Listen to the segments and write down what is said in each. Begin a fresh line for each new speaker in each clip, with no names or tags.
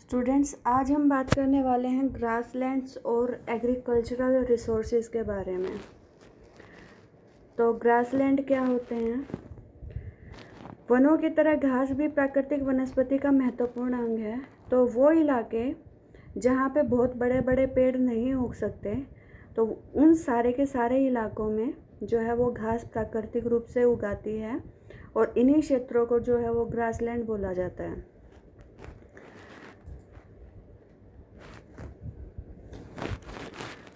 Students, आज हम बात करने वाले हैं ग्रासलैंड्स और एग्रीकल्चरल रिसोर्सेज के बारे में। तो ग्रासलैंड क्या होते हैं? वनों की तरह घास भी प्राकृतिक वनस्पति का महत्वपूर्ण अंग है। तो वो इलाके जहाँ पे बहुत बड़े बड़े पेड़ नहीं उग सकते, तो उन सारे के सारे इलाकों में जो है वो घास प्राकृतिक रूप से उगाती है और इन्हीं क्षेत्रों को जो है वो ग्रासलैंड बोला जाता है।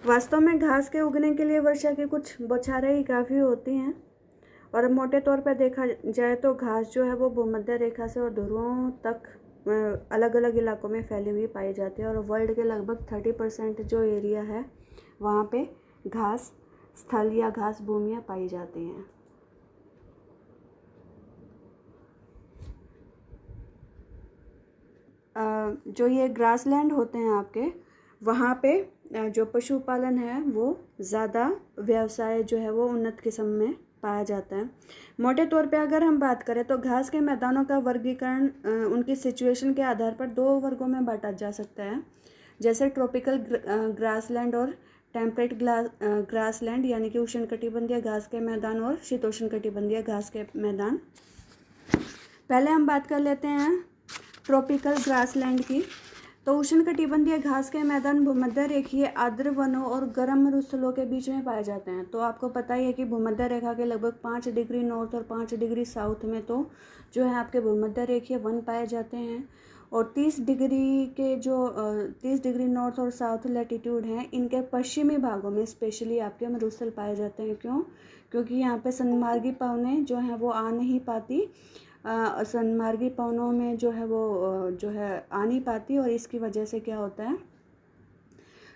वास्तव में घास के उगने के लिए वर्षा की कुछ बौछारें ही काफ़ी होती हैं और मोटे तौर पर देखा जाए तो घास जो है वो भूमध्य रेखा से और ध्रुवों तक अलग अलग इलाकों में फैली हुई पाई जाती है और वर्ल्ड के लगभग 30% जो एरिया है वहाँ पे घास स्थल या घास भूमियाँ पाई जाती हैं। जो ये ग्रासलैंड होते हैं आपके, वहाँ पे जो पशुपालन है वो ज़्यादा व्यवसाय जो है वो उन्नत किस्म में पाया जाता है। मोटे तौर पे अगर हम बात करें तो घास के मैदानों का वर्गीकरण उनकी सिचुएशन के आधार पर 2 वर्गों में बांटा जा सकता है, जैसे ट्रॉपिकल ग्रासलैंड और टेम्परेट ग्रासलैंड, यानी कि उष्णकटिबंधीय घास के मैदान और शीतोष्णकटिबंधीय घास के मैदान। पहले हम बात कर लेते हैं ट्रॉपिकल ग्रासलैंड की। तो उष्णकटिबंधीय घास के मैदान भूमध्य रेखीय आर्द्र वनों और गर्म मरुस्थलों के बीच में पाए जाते हैं। तो आपको पता ही है कि भूमध्य रेखा के लगभग 5 डिग्री नॉर्थ और 5 डिग्री साउथ में तो जो है आपके भूमध्य रेखीय वन पाए जाते हैं, और 30 डिग्री के जो 30 डिग्री नॉर्थ और साउथ लैटिट्यूड हैं, इनके पश्चिमी भागों में स्पेशली आपके मरुस्थल पाए जाते हैं। क्यों? क्योंकि यहाँ पे सनमार्गी पवनें जो हैं वो आ नहीं पाती, सनमार्गी पवनों में जो है वो जो है आ नहीं पाती, और इसकी वजह से क्या होता है,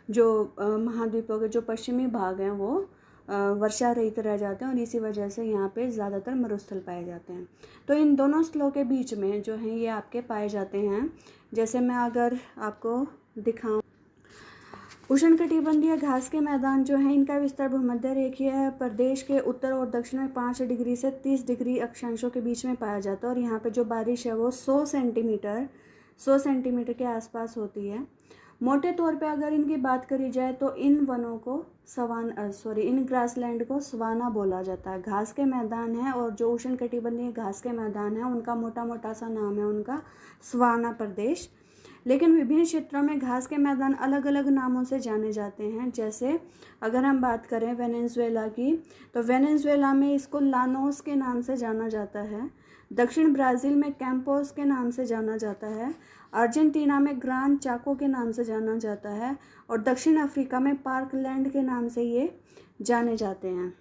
जो महाद्वीपों के जो पश्चिमी भाग हैं वो वर्षा रहित रह जाते हैं और इसी वजह से यहाँ पे ज़्यादातर मरुस्थल पाए जाते हैं। तो इन दोनों स्थलों के बीच में जो है ये आपके पाए जाते हैं। जैसे मैं अगर आपको दिखाऊं, उष्णकटिबंधीय घास के मैदान जो हैं इनका विस्तार भूमध्य रेखीय प्रदेश के उत्तर और दक्षिण में 5 डिग्री से 30 डिग्री अक्षांशों के बीच में पाया जाता है, और यहाँ पे जो बारिश है वो 100 सेंटीमीटर के आसपास होती है। मोटे तौर पे अगर इनकी बात करी जाए तो इन वनों को इन ग्रासलैंड को सवाना बोला जाता है। घास के मैदान है, और जो उष्णकटिबंधीय घास के मैदान है उनका मोटा मोटा सा नाम है उनका सवाना प्रदेश। लेकिन विभिन्न क्षेत्रों में घास के मैदान अलग अलग नामों से जाने जाते हैं। जैसे अगर हम बात करें वेनेजुएला की, तो वेनेजुएला में इसको लानोस के नाम से जाना जाता है। दक्षिण ब्राज़ील में कैंपोस के नाम से जाना जाता है। अर्जेंटीना में ग्रान चाको के नाम से जाना जाता है, और दक्षिण अफ्रीका में पार्कलैंड के नाम से ये जाने जाते हैं।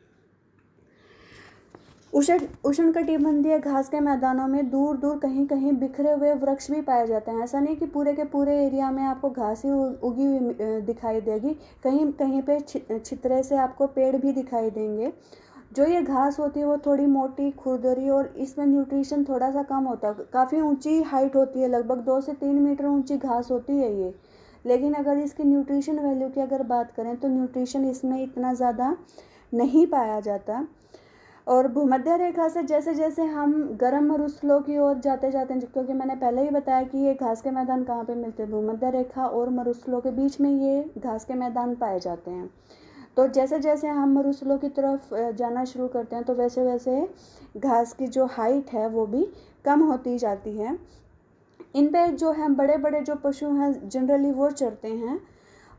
उष्णकटिबंधीय घास के मैदानों में दूर दूर कहीं कहीं बिखरे हुए वृक्ष भी पाए जाते हैं। ऐसा नहीं कि पूरे के पूरे एरिया में आपको घास ही उगी हुई दिखाई देगी, कहीं कहीं पे छितरे से आपको पेड़ भी दिखाई देंगे। जो ये घास होती है वो थोड़ी मोटी खुरदरी, और इसमें न्यूट्रिशन थोड़ा सा कम होता है। काफ़ी ऊंची हाइट होती है, लगभग 2 से 3 मीटर ऊंची घास होती है ये। लेकिन अगर इसकी न्यूट्रिशन वैल्यू की अगर बात करें तो न्यूट्रिशन इसमें इतना ज़्यादा नहीं पाया जाता। और भूमध्य रेखा से जैसे जैसे हम गर्म मरुस्थलों की ओर जाते जाते हैं, क्योंकि मैंने पहले ही बताया कि ये घास के मैदान कहाँ पे मिलते हैं, भूमध्य रेखा और मरुस्थलों के बीच में ये घास के मैदान पाए जाते हैं। तो जैसे जैसे हम मरुस्थलों की तरफ जाना शुरू करते हैं तो वैसे वैसे घास की जो हाइट है वो भी कम होती जाती है। इन पे जो है बड़े बड़े जो पशु हैं जनरली वो चरते हैं,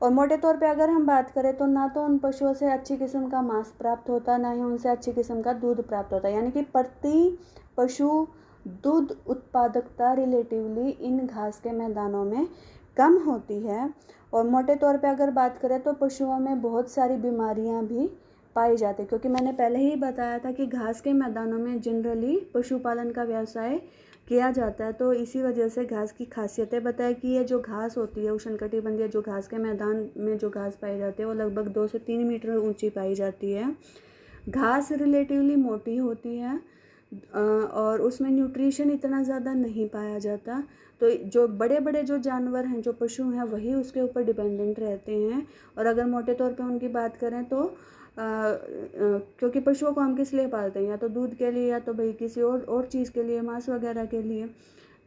और मोटे तौर पे अगर हम बात करें तो ना तो उन पशुओं से अच्छी किस्म का मांस प्राप्त होता, ना ही उनसे अच्छी किस्म का दूध प्राप्त होता। यानी कि प्रति पशु दूध उत्पादकता रिलेटिवली इन घास के मैदानों में कम होती है। और मोटे तौर पे अगर बात करें तो पशुओं में बहुत सारी बीमारियां भी पाई जाती है, क्योंकि मैंने पहले ही बताया था कि घास के मैदानों में जनरली पशुपालन का व्यवसाय किया जाता है। तो इसी वजह से घास की खासियतें बताया कि ये जो घास होती है उष्णकटिबंधीय जो घास के मैदान में जो घास पाई जाती है वो लगभग 2 से 3 मीटर ऊंची पाई जाती है। घास रिलेटिवली मोटी होती है, और उसमें न्यूट्रिशन इतना ज़्यादा नहीं पाया जाता। तो जो बड़े बड़े जो जानवर हैं, जो पशु हैं, वही उसके ऊपर डिपेंडेंट रहते हैं। और अगर मोटे तौर पे उनकी बात करें तो क्योंकि पशुओं को हम किस लिए पालते हैं, या तो दूध के लिए या तो भाई किसी और चीज़ के लिए, मांस वगैरह के लिए।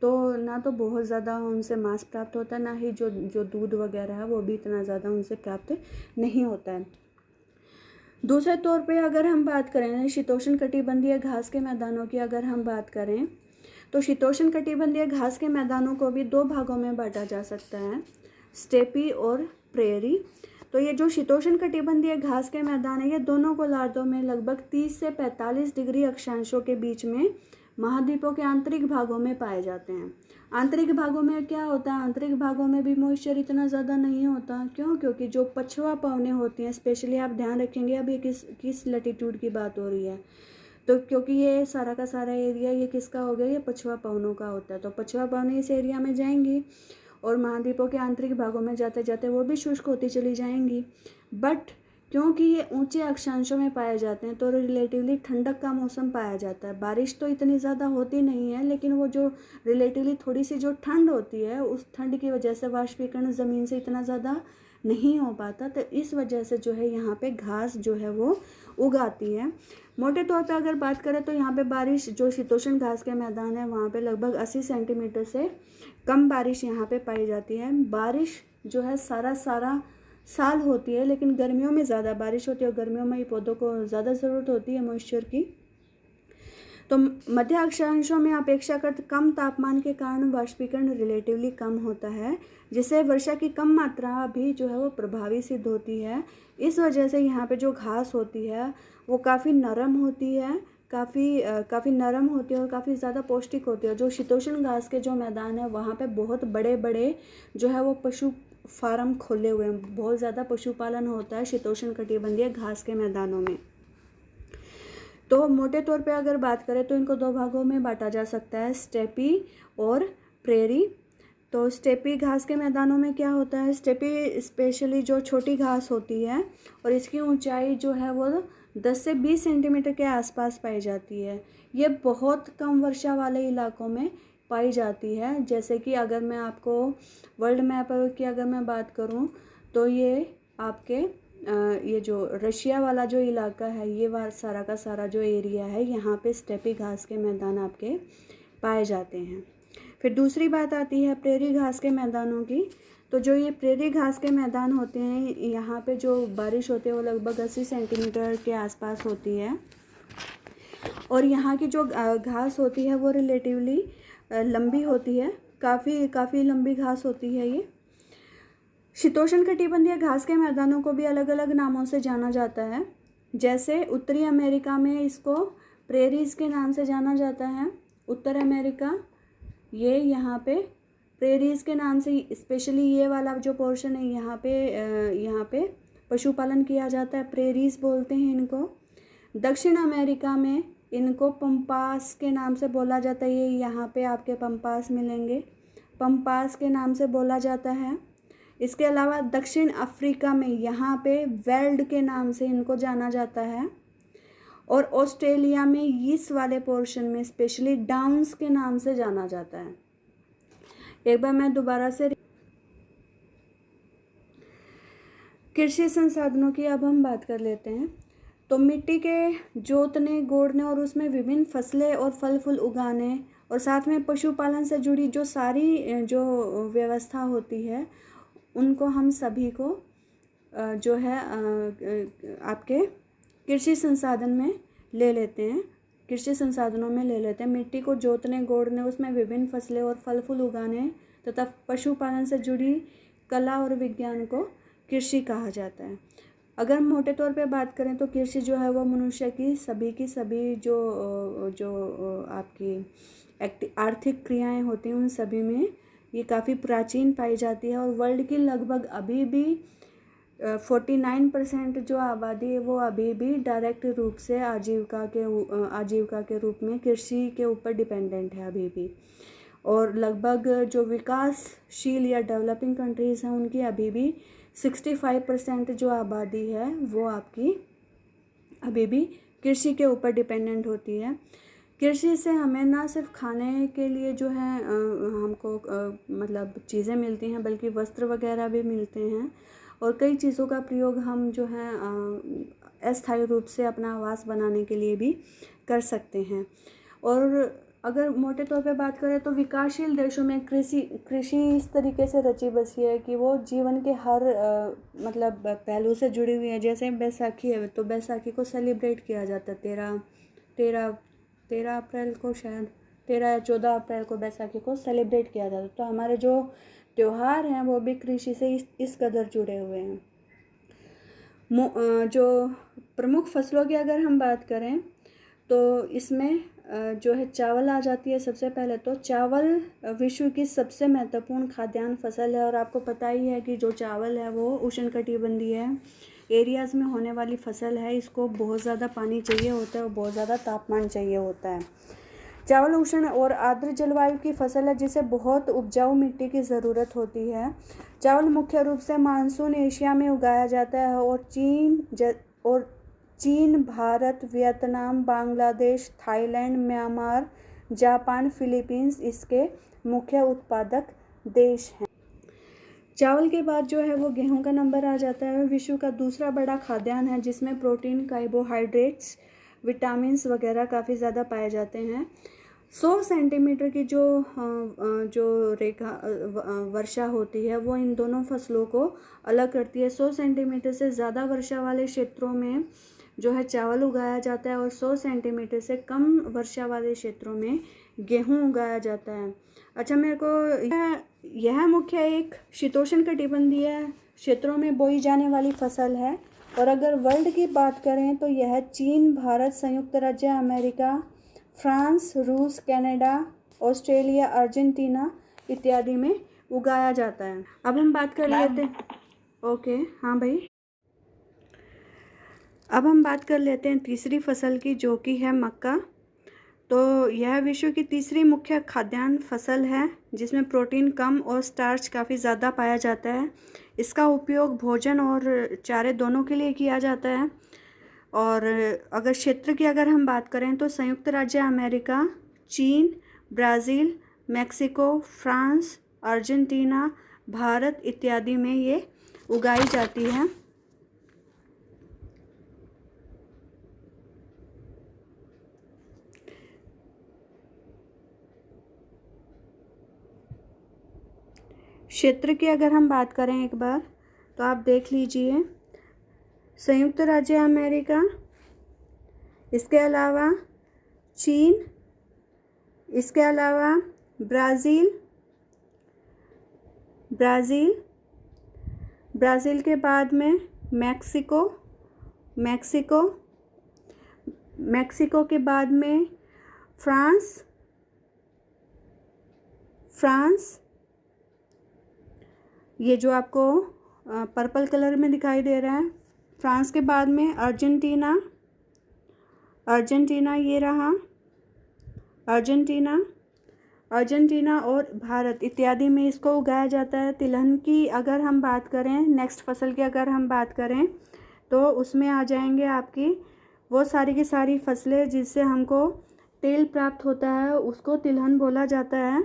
तो ना तो बहुत ज़्यादा उनसे मांस प्राप्त होता है, ना ही जो जो दूध वगैरह है वो भी इतना ज़्यादा उनसे प्राप्त नहीं होता है। दूसरे तौर पे अगर हम बात करें शीतोष्ण कटिबंधीय घास के मैदानों की, अगर हम बात करें तो शीतोष्ण कटिबंधीय घास के मैदानों को भी दो भागों में बांटा जा सकता है, स्टेपी और प्रेरी। तो ये जो शीतोष्ण कटिबंधीय घास के मैदान है, ये दोनों गोलार्धों में लगभग 30 से 45 डिग्री अक्षांशों के बीच में महाद्वीपों के आंतरिक भागों में पाए जाते हैं। आंतरिक भागों में क्या होता है, आंतरिक भागों में भी मॉइस्चर इतना ज़्यादा नहीं होता। क्यों? क्योंकि जो पछुआ पवनें होती हैं, स्पेशली आप ध्यान रखेंगे अब ये किस लैटिट्यूड की बात हो रही है, तो क्योंकि ये सारा का सारा एरिया ये किसका हो गया, ये पछुआ पवनों का होता है। तो पछुआ पवनें इस एरिया में जाएंगी और महाद्वीपों के आंतरिक भागों में जाते जाते वो भी शुष्क होती चली जाएंगी। बट क्योंकि ये ऊंचे अक्षांशों में पाए जाते हैं तो रिलेटिवली ठंडक का मौसम पाया जाता है। बारिश तो इतनी ज़्यादा होती नहीं है, लेकिन वो जो रिलेटिवली थोड़ी सी जो ठंड होती है, उस ठंड की वजह से वाष्पीकरण ज़मीन से इतना ज़्यादा नहीं हो पाता। तो इस वजह से जो है यहाँ पे घास जो है वो उगाती है। मोटे तौर पे अगर बात करें तो यहाँ पे बारिश, जो शीतोष्ण घास के मैदान है वहाँ पे लगभग 80 सेंटीमीटर से कम बारिश यहाँ पे पाई जाती है। बारिश जो है सारा साल होती है, लेकिन गर्मियों में ज़्यादा बारिश होती है और गर्मियों में ही पौधों को ज़्यादा ज़रूरत होती है मॉइस्चर की। तो मध्य अक्षांशों में अपेक्षाकृत कम तापमान के कारण वाष्पीकरण रिलेटिवली कम होता है, जिससे वर्षा की कम मात्रा भी जो है वो प्रभावी सिद्ध होती है। इस वजह से यहाँ पे जो घास होती है वो काफ़ी नरम होती है, काफ़ी नरम होती है और काफ़ी ज़्यादा पौष्टिक होती है। जो शीतोष्ण घास के जो मैदान है वहाँ पे बहुत बड़े बड़े जो है वो पशु फार्म खोले हुए हैं, बहुत ज़्यादा पशुपालन होता है शीतोष्ण कटिबंधीय घास के मैदानों में। तो मोटे तौर पे अगर बात करें तो इनको दो भागों में बांटा जा सकता है, स्टेपी और प्रेरी। तो स्टेपी घास के मैदानों में क्या होता है, स्टेपी स्पेशली जो छोटी घास होती है और इसकी ऊंचाई जो है वो 10 से 20 सेंटीमीटर के आसपास पाई जाती है। ये बहुत कम वर्षा वाले इलाकों में पाई जाती है। जैसे कि अगर मैं आपको वर्ल्ड मैप की अगर मैं बात करूं तो ये आपके ये जो रशिया वाला जो इलाका है, ये सारा का सारा जो एरिया है, यहाँ पे स्टेपी घास के मैदान आपके पाए जाते हैं। फिर दूसरी बात आती है प्रेरी घास के मैदानों की। तो जो ये प्रेरी घास के मैदान होते हैं, यहाँ पे जो बारिश होती है वो लगभग 80 सेंटीमीटर के आसपास होती है और यहाँ की जो घास होती है वो रिलेटिवली लंबी होती है, काफ़ी लंबी घास होती है ये। शीतोष्ण कटिबंधीय घास के मैदानों को भी अलग अलग नामों से जाना जाता है। जैसे उत्तरी अमेरिका में इसको प्रेरीज के नाम से जाना जाता है। उत्तर अमेरिका ये यहाँ पे प्रेरीज के नाम से, स्पेशली ये वाला जो पोर्शन है यहाँ पे पशुपालन किया जाता है, प्रेरीज बोलते हैं इनको। दक्षिण अमेरिका में इनको पंपास के नाम से बोला जाता है, ये यहाँ पे आपके पंपास मिलेंगे, पंपास के नाम से बोला जाता है। इसके अलावा दक्षिण अफ्रीका में यहाँ पे वेल्ड के नाम से इनको जाना जाता है और ऑस्ट्रेलिया में इस वाले पोर्शन में स्पेशली डाउन्स के नाम से जाना जाता है। एक बार मैं दोबारा से कृषि संसाधनों की अब हम बात कर लेते हैं। तो मिट्टी के जोतने, गोड़ने और उसमें विभिन्न फसलें और फल फूल उगाने और साथ में पशुपालन से जुड़ी जो सारी जो व्यवस्था होती है, उनको हम सभी को जो है आपके कृषि संसाधन में ले लेते हैं, कृषि संसाधनों में ले लेते हैं। मिट्टी को जोतने, गोड़ने, उसमें विभिन्न फसलें और फल फूल उगाने तथा पशुपालन से जुड़ी कला और विज्ञान को कृषि कहा जाता है। अगर मोटे तौर पे बात करें तो कृषि जो है वो मनुष्य की सभी जो आपकी आर्थिक क्रियाएं होती हैं उन सभी में ये काफ़ी प्राचीन पाई जाती है और वर्ल्ड की लगभग अभी भी 49% जो आबादी है वो अभी भी डायरेक्ट रूप से आजीविका के रूप में कृषि के ऊपर डिपेंडेंट है अभी भी। और लगभग जो विकासशील या डेवलपिंग कंट्रीज़ हैं उनकी अभी भी 65% जो आबादी है वो आपकी अभी भी कृषि के ऊपर डिपेंडेंट होती है। कृषि से हमें ना सिर्फ खाने के लिए जो है हमको मतलब चीज़ें मिलती हैं, बल्कि वस्त्र वगैरह भी मिलते हैं और कई चीज़ों का प्रयोग हम जो है अस्थायी रूप से अपना आवास बनाने के लिए भी कर सकते हैं। और अगर मोटे तौर पे बात करें तो विकासशील देशों में कृषि इस तरीके से रची बसी है कि वो जीवन के हर मतलब पहलू से जुड़ी हुई है। जैसे बैसाखी है तो बैसाखी को सेलिब्रेट किया जाता है 13 अप्रैल को, शायद 13 या 14 अप्रैल को बैसाखी को सेलिब्रेट किया जाता है। तो हमारे जो त्यौहार हैं वो भी कृषि से इस कदर जुड़े हुए हैं। जो प्रमुख फसलों की अगर हम बात करें तो इसमें जो है चावल आ जाती है। सबसे पहले तो चावल विश्व की सबसे महत्वपूर्ण खाद्यान्न फसल है और आपको पता ही है कि जो चावल है वो उष्णकटिबंधीय एरियाज़ में होने वाली फसल है। इसको बहुत ज़्यादा पानी चाहिए होता है और बहुत ज़्यादा तापमान चाहिए होता है। चावल उष्ण और आर्द्र जलवायु की फसल है जिसे बहुत उपजाऊ मिट्टी की ज़रूरत होती है। चावल मुख्य रूप से मानसून एशिया में उगाया जाता है और चीन, Bharat, Vietnam, Bangladesh, Thailand, Myanmar, Japan, Philippines इसके मुख्य उत्पादक देश हैं। चावल के बाद जो है वो गेहूं का नंबर आ जाता है। विश्व का दूसरा बड़ा खाद्यान्न है जिसमें प्रोटीन, कार्बोहाइड्रेट्स, विटामिन्स वगैरह काफ़ी ज़्यादा पाए जाते हैं। 100 सेंटीमीटर की जो रेखा वर्षा होती है वो इन दोनों फसलों को अलग करती है। 100 सेंटीमीटर से ज़्यादा वर्षा वाले क्षेत्रों में जो है चावल उगाया जाता है और 100 सेंटीमीटर से कम वर्षा वाले क्षेत्रों में गेहूं उगाया जाता है। अच्छा, मेरे को यह मुख्य एक शीतोष्णकटिबंधीय क्षेत्रों में बोई जाने वाली फसल है। और अगर वर्ल्ड की बात करें तो यह चीन, भारत, संयुक्त राज्य अमेरिका, फ्रांस, रूस, कनाडा, ऑस्ट्रेलिया, अर्जेंटीना इत्यादि में उगाया जाता है। अब हम बात कर लेते हैं। ओके, हाँ भाई। अब हम बात कर लेते हैं तीसरी फसल की, जो कि है मक्का। तो यह विश्व की तीसरी मुख्य खाद्यान्न फसल है जिसमें प्रोटीन कम और स्टार्च काफ़ी ज़्यादा पाया जाता है। इसका उपयोग भोजन और चारे दोनों के लिए किया जाता है। और अगर क्षेत्र की अगर हम बात करें तो संयुक्त राज्य अमेरिका, चीन, Brazil, Mexico, France, Argentina, Bharat इत्यादि में ये उगाई जाती है। क्षेत्र की अगर हम बात करें एक बार तो आप देख लीजिए, संयुक्त राज्य अमेरिका, इसके अलावा चीन, इसके अलावा ब्राज़ील के बाद में मैक्सिको के बाद में फ्रांस, ये जो आपको पर्पल कलर में दिखाई दे रहा है, फ्रांस के बाद में अर्जेंटीना ये रहा, अर्जेंटीना और भारत इत्यादि में इसको उगाया जाता है। तिलहन की अगर हम बात करें, नेक्स्ट फसल की अगर हम बात करें तो उसमें आ जाएंगे आपकी वो सारी की सारी फसलें जिससे हमको तेल प्राप्त होता है, उसको तिलहन बोला जाता है।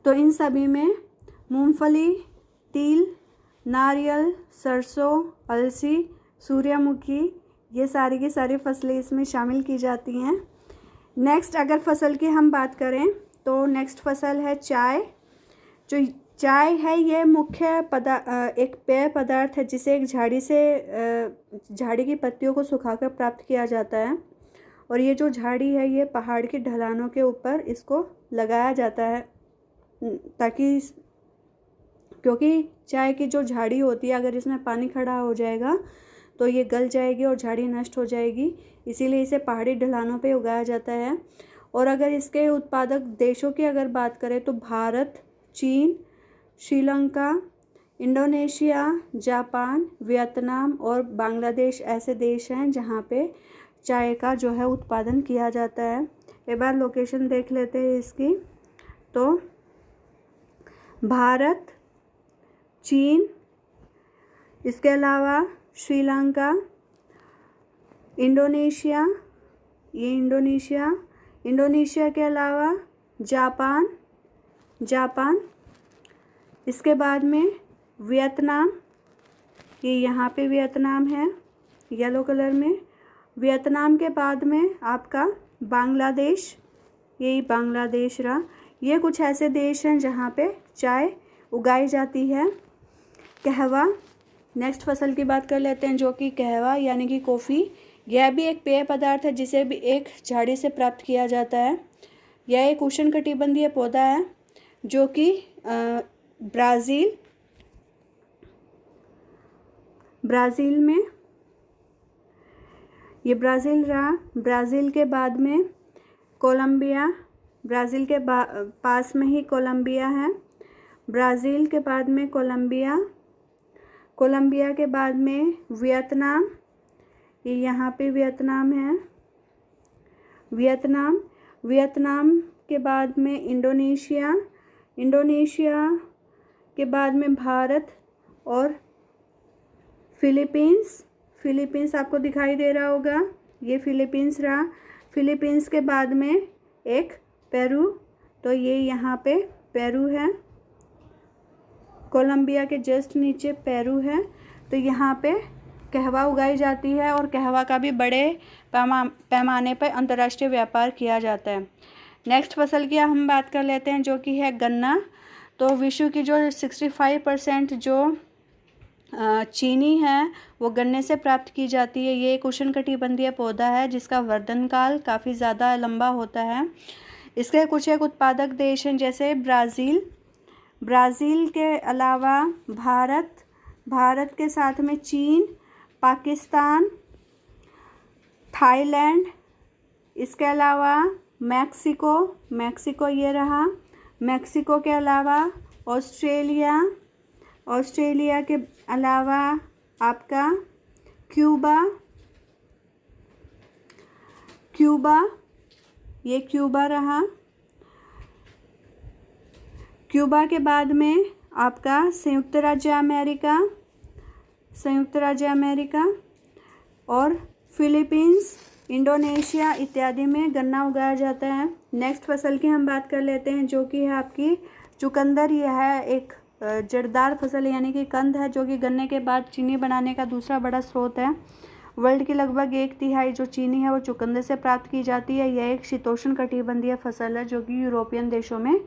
तो इन सभी में मूंगफली, तिल, नारियल, सरसों, अलसी, सूर्यमुखी ये सारी की सारी फसलें इसमें शामिल की जाती हैं। नेक्स्ट अगर फसल की हम बात करें तो नेक्स्ट फसल है चाय। जो चाय है ये मुख्य एक पेय पदार्थ है जिसे एक झाड़ी की पत्तियों को सुखाकर प्राप्त किया जाता है। और ये जो झाड़ी है ये पहाड़ की ढलानों के ऊपर इसको लगाया जाता है ताकि, क्योंकि चाय की जो झाड़ी होती है अगर इसमें पानी खड़ा हो जाएगा तो ये गल जाएगी और झाड़ी नष्ट हो जाएगी, इसीलिए इसे पहाड़ी ढलानों पे उगाया जाता है। और अगर इसके उत्पादक देशों की अगर बात करें तो भारत, चीन, श्रीलंका, इंडोनेशिया, जापान, वियतनाम और बांग्लादेश ऐसे देश हैं जहाँ पे चाय का जो है उत्पादन किया जाता है। एक बार लोकेशन देख लेते हैं इसकी। तो भारत, चीन, इसके अलावा श्रीलंका, इंडोनेशिया, ये इंडोनेशिया के अलावा जापान, इसके बाद में वियतनाम, ये यहाँ पे वियतनाम है येलो कलर में। वियतनाम के बाद में आपका बांग्लादेश, यही बांग्लादेश रहा। ये कुछ ऐसे देश हैं जहाँ पे चाय उगाई जाती है। कहवा, नेक्स्ट फसल की बात कर लेते हैं जो कि कहवा यानी कि कॉफ़ी। यह भी एक पेय पदार्थ है जिसे भी एक झाड़ी से प्राप्त किया जाता है। यह एक उष्णकटिबंधीय पौधा है जो कि ब्राज़ील में, ये ब्राज़ील रहा। ब्राज़ील के बाद में कोलंबिया, ब्राज़ील के पास में ही कोलंबिया है। ब्राज़ील के बाद में कोलंबिया, कोलंबिया के बाद में वियतनाम, ये यहाँ पे वियतनाम है। वियतनाम के बाद में इंडोनेशिया, इंडोनेशिया के बाद में भारत और फिलीपींस आपको दिखाई दे रहा होगा, ये फिलीपींस रहा। फिलीपींस के बाद में एक पेरू, तो ये यहाँ पे पेरू है। कोलंबिया के जस्ट नीचे पेरू है। तो यहाँ पे कहवा उगाई जाती है और कहवा का भी बड़े पैमाने पर अंतर्राष्ट्रीय व्यापार किया जाता है। नेक्स्ट फसल की हम बात कर लेते हैं जो कि है गन्ना। तो विश्व की जो 65% जो चीनी है वो गन्ने से प्राप्त की जाती है। ये एक उष्णकटिबंधीय पौधा है जिसका वर्धन काल काफ़ी ज़्यादा लंबा होता है। इसके कुछ एक उत्पादक देश हैं जैसे ब्राज़ील के अलावा भारत के साथ में चीन, पाकिस्तान, थाईलैंड, इसके अलावा मैक्सिको ये रहा। मैक्सिको के अलावा ऑस्ट्रेलिया के अलावा आपका क्यूबा, ये क्यूबा रहा। क्यूबा के बाद में आपका संयुक्त राज्य अमेरिका और फिलीपींस, इंडोनेशिया इत्यादि में गन्ना उगाया जाता है। नेक्स्ट फसल की हम बात कर लेते हैं जो कि है आपकी चुकंदर। यह है एक जड़दार फसल यानी कि कंद है जो कि गन्ने के बाद चीनी बनाने का दूसरा बड़ा स्रोत है। वर्ल्ड की लगभग 1/3 जो चीनी है वो चुकंदर से प्राप्त की जाती है। यह एक शीतोष्ण कटिबंधीय फसल है जो कि यूरोपियन देशों में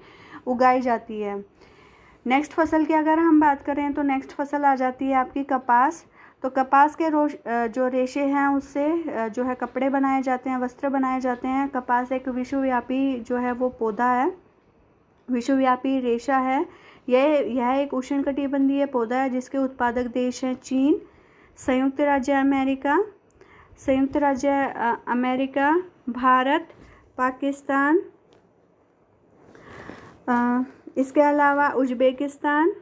उगाई जाती है। नेक्स्ट फसल की अगर हम बात करें तो नेक्स्ट फसल आ जाती है आपकी कपास। तो कपास के जो रेशे हैं उससे जो है कपड़े बनाए जाते हैं, वस्त्र बनाए जाते हैं। कपास एक विश्वव्यापी जो है वो पौधा है, विश्वव्यापी रेशा है। यह एक उष्णकटिबंधीय पौधा है जिसके उत्पादक देश हैं चीन, संयुक्त राज्य अमेरिका, भारत, पाकिस्तान, इसके अलावा उज्बेकिस्तान,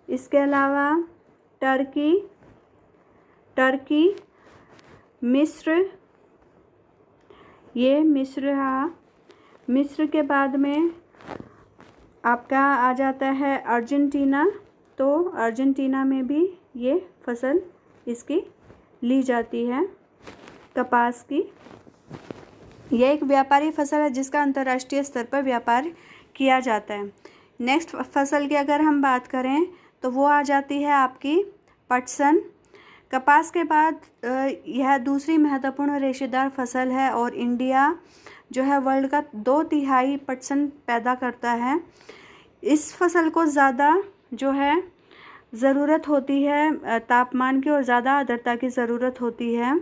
इसके अलावा टर्की, मिस्र, ये मिस्र रहा। मिस्र के बाद में आपका आ जाता है अर्जेंटीना। तो अर्जेंटीना में भी ये फसल इसकी ली जाती है कपास की। यह एक व्यापारी फसल है जिसका अंतर्राष्ट्रीय स्तर पर व्यापार किया जाता है। नेक्स्ट फसल की अगर हम बात करें तो वो आ जाती है आपकी पटसन। कपास के बाद यह दूसरी महत्वपूर्ण रेशेदार फसल है और इंडिया जो है वर्ल्ड का 2/3 पटसन पैदा करता है। इस फसल को ज़्यादा जो है ज़रूरत होती है तापमान की और ज़्यादा आर्द्रता की ज़रूरत होती है।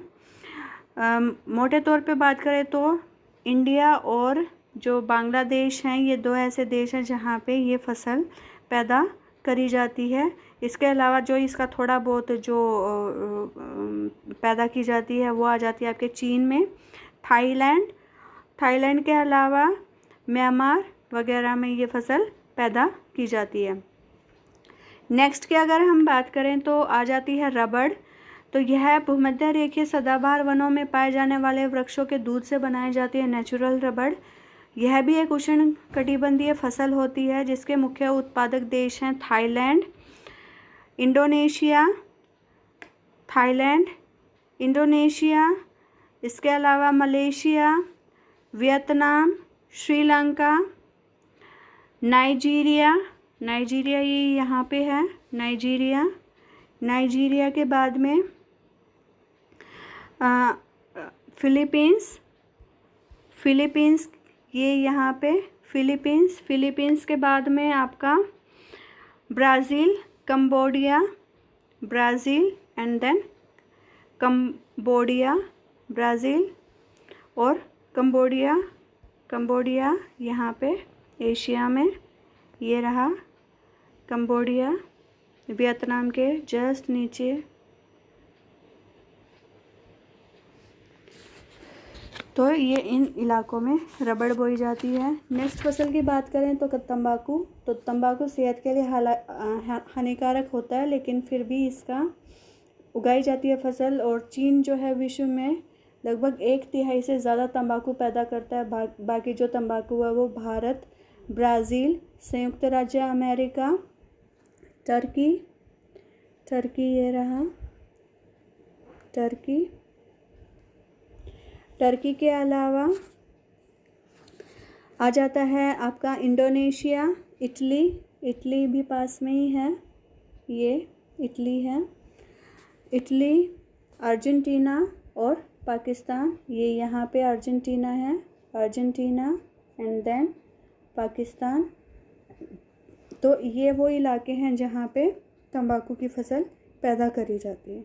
मोटे तौर पे बात करें तो इंडिया और जो बांग्लादेश हैं ये 2 ऐसे देश हैं जहाँ पे ये फसल पैदा करी जाती है। इसके अलावा जो इसका थोड़ा बहुत जो पैदा की जाती है वो आ जाती है आपके चीन में, थाईलैंड के अलावा म्यांमार वगैरह में ये फसल पैदा की जाती है। नेक्स्ट की अगर हम बात करें तो आ जाती है रबड़। तो यह भूमध्य रेखीय सदाबहार वनों में पाए जाने वाले वृक्षों के दूध से बनाई जाती है नेचुरल रबड़। यह भी एक उष्णकटिबंधीय फसल होती है जिसके मुख्य उत्पादक देश हैं थाईलैंड, इंडोनेशिया, इसके अलावा मलेशिया, वियतनाम, श्रीलंका, नाइजीरिया ये यहाँ पे है नाइजीरिया के बाद में फिलीपींस, फिलीपींस ये यहाँ पे फिलीपींस, फिलीपींस के बाद में आपका Brazil, Cambodia, Brazil and then Cambodia, Brazil और कंबोडिया, कंबोडिया यहाँ पे एशिया में ये रहा कंबोडिया, वियतनाम के जस्ट नीचे। तो ये इन इलाकों में रबड़ बोई जाती है। नेक्स्ट फसल की बात करें तो तंबाकू। तो तंबाकू सेहत के लिए हानिकारक होता है, लेकिन फिर भी इसका उगाई जाती है फसल। और चीन जो है विश्व में लगभग 1/3 से ज़्यादा तंबाकू पैदा करता है। बाकी जो तंबाकू है वो भारत, ब्राज़ील, संयुक्त राज्य अमेरिका, टर्की, टर्की ये रहा टर्की, टर्की के अलावा आ जाता है आपका इंडोनेशिया, इटली, इटली भी पास में ही है, ये इटली है, इटली, अर्जेंटीना और पाकिस्तान। ये यहाँ पे अर्जेंटीना है, अर्जेंटीना एंड देन पाकिस्तान। तो ये वो इलाके हैं जहाँ पे तंबाकू की फसल पैदा करी जाती है।